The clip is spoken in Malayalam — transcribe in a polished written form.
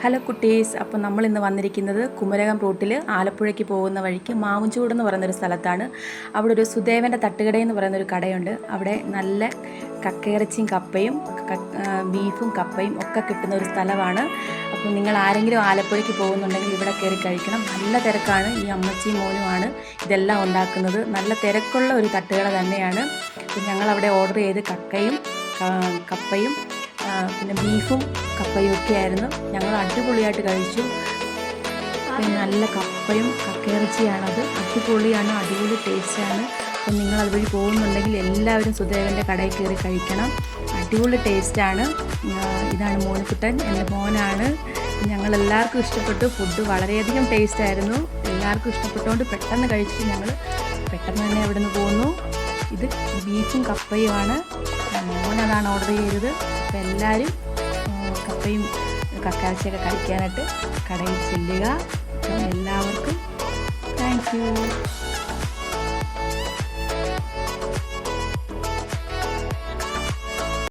ഹലോ കുട്ടീസ്, അപ്പോൾ നമ്മൾ ഇന്ന് വന്നിരിക്കുന്നത് കുമരകം റൂട്ടിൽ ആലപ്പുഴയ്ക്ക് പോകുന്ന വഴിക്ക് മാവുംചൂട് എന്ന് പറയുന്നൊരു സ്ഥലത്താണ്. അവിടെ ഒരു സുദേവൻ്റെ തട്ടുകടയെന്ന് പറയുന്നൊരു കടയുണ്ട്. അവിടെ നല്ല കക്കയിറച്ചിയും കപ്പയും ബീഫും കപ്പയും ഒക്കെ കിട്ടുന്ന ഒരു സ്ഥലമാണ്. അപ്പോൾ നിങ്ങൾ ആരെങ്കിലും ആലപ്പുഴയ്ക്ക് പോകുന്നുണ്ടെങ്കിൽ ഇവിടെ കയറി കഴിക്കണം. നല്ല തിരക്കാണ്. ഈ അമ്മച്ചിയും മോനുമാണ് ഇതെല്ലാം ഉണ്ടാക്കുന്നത്. നല്ല തിരക്കുള്ള ഒരു തട്ടുകട തന്നെയാണ്. അപ്പോൾ ഞങ്ങളവിടെ ഓർഡർ ചെയ്ത് കപ്പയും പിന്നെ ബീഫും കപ്പയും ഒക്കെ ആയിരുന്നു. ഞങ്ങൾ അടിപൊളിയായിട്ട് കഴിച്ചു. പിന്നെ നല്ല കപ്പയും കക്കയിറച്ചിയാണത്. അടിപൊളിയാണ്, അടിപൊളി ടേസ്റ്റാണ്. അപ്പം നിങ്ങൾ അതുവഴി പോകുന്നുണ്ടെങ്കിൽ എല്ലാവരും സുദേവൻ്റെ കടയിൽ കയറി കഴിക്കണം. അടിപൊളി ടേസ്റ്റാണ്. ഇതാണ് മോനുക്കുട്ടൻ, എൻ്റെ മോനാണ്. ഞങ്ങളെല്ലാവർക്കും ഇഷ്ടപ്പെട്ടു. ഫുഡ് വളരെയധികം ടേസ്റ്റായിരുന്നു. എല്ലാവർക്കും ഇഷ്ടപ്പെട്ടുകൊണ്ട് പെട്ടെന്ന് കഴിച്ചിട്ട് ഞങ്ങൾ പെട്ടെന്ന് തന്നെ അവിടെ നിന്ന് പോന്നു. ഇത് ബീഫും കപ്പയുമാണ്. മോനതാണ് ഓർഡർ ചെയ്തത്. അപ്പോൾ എല്ലാവരും കപ്പയും കക്കയിറച്ചിയൊക്കെ കഴിക്കാനായിട്ട് കടയിൽ ചെല്ലുക. എല്ലാവർക്കും താങ്ക് യു.